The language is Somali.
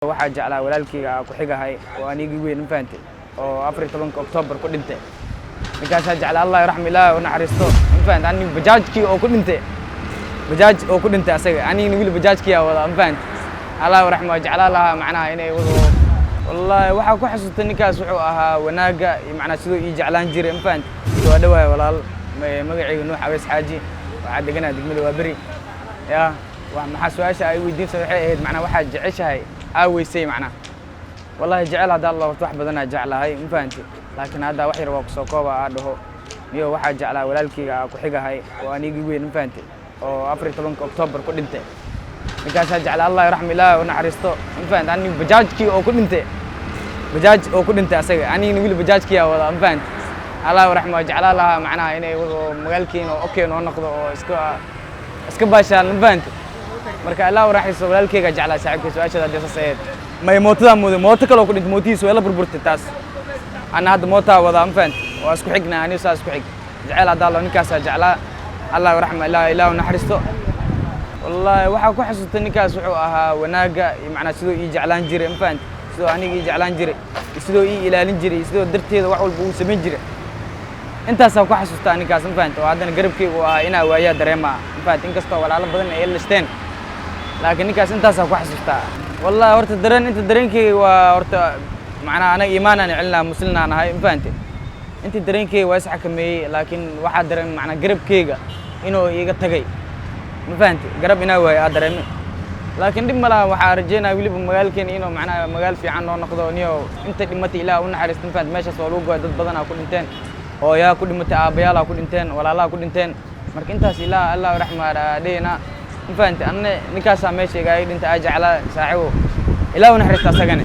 waxaa jeclaa walaalkayga ku xigahay oo anigii weyn faantay oo 14 Oktoobar ku dhintay ninkaas jeclaa Allah yarxam ilaahay oo naxariisto faant ani bajaajkii oo ku dhintay asaga ani wiil bajaajkii wada faant Allah yarxam jeclaa laha macnaha inay wado wallahi waxa ku xasuustay ninkaas wuxuu ahaa wanaaga macnaha sidoo ii jeclaan jiray faant soo dhawaay walaal magacayga Nuux Aweys Xaaji waxa deganaa degmada Waaberi ya waxa su'aasha ay weydiisay waxay ahayd macnaha waxa jeceshahay aweysay macnaha wallahi jecel hada Allah wax badan jeclahay ma fahanti laakiin hada wax yar waa ku soo kooba dhaho niyo waxa jeclaa walaalkayga ku xigahay oo anigii weyn ma fahanti oo 14 Oktoobar ku dhintay ninkaas jeclaa Allah yarxam ilaahay oo naxariisto ma fahanti ani bajaajkii oo ku dhintay asaga ani wiil bajaajkii wada ma fahanti Allah yarxam jeclaa laha macnaha inay wado magaalkiina oo okay noo noqdo oo iska baashaan ma fahanti marka Allah raaxiso walaalkayga jeclaa saaxiibkiisa su'aashada deesaseed may mootada mooto kale ku dhintay mootiisa wala burburtay taas ana hadda moota wada ma fahanti waa isku xigna ani saas isku xig jecel hada Allah ninkaas jeclaa Allah yarxam ilaahay naxariisto wallahi waxa ku xasuustay ninkaas wuxuu ahaa wanaaga macnaha sidoo ii jeclaan jiray ma fahanti sidoo anigii jeclaan jiray sidoo ii ilaalin jiray sidoo darteeda wax walba uu sameyn jiray intaas ku xasuustaa ninkaas ma fahanti oo hadana garabkaygu ahaa inaa waaya dareema ma fahanti inkastoo walaalo badan ay listeen laakiin ninkaas intaas ku xasuustaa wallahi horta inta dareenkayga waa horta macnaha anaga iimaanaan cilnaa muslimaan ahay ma fahanti inta dareenkayga waa isxakameeyay laakiin waxa dareen macnaha garabkayga inuu iiga tagay ma fahanti garab inaa waaya dareemay laakiin dib malaha waxa rajeynaa wiliba magaalkeena inuu macnaha magaal fiican noo noqdo niyo inta dhimatay Ilaahay u naxariisto ma fahanti meeshaas oo lagu gooy dad badan ku dhinteen oo yaa ku dhimatay aabayaal ku dhinteen walaalaha ku dhinteen marka intaas Ilaahay Allah raxmaada deena فهمت أنا نكاسة ماشي قاعد أنت أجعله ساعه إلا ونحرست سجنه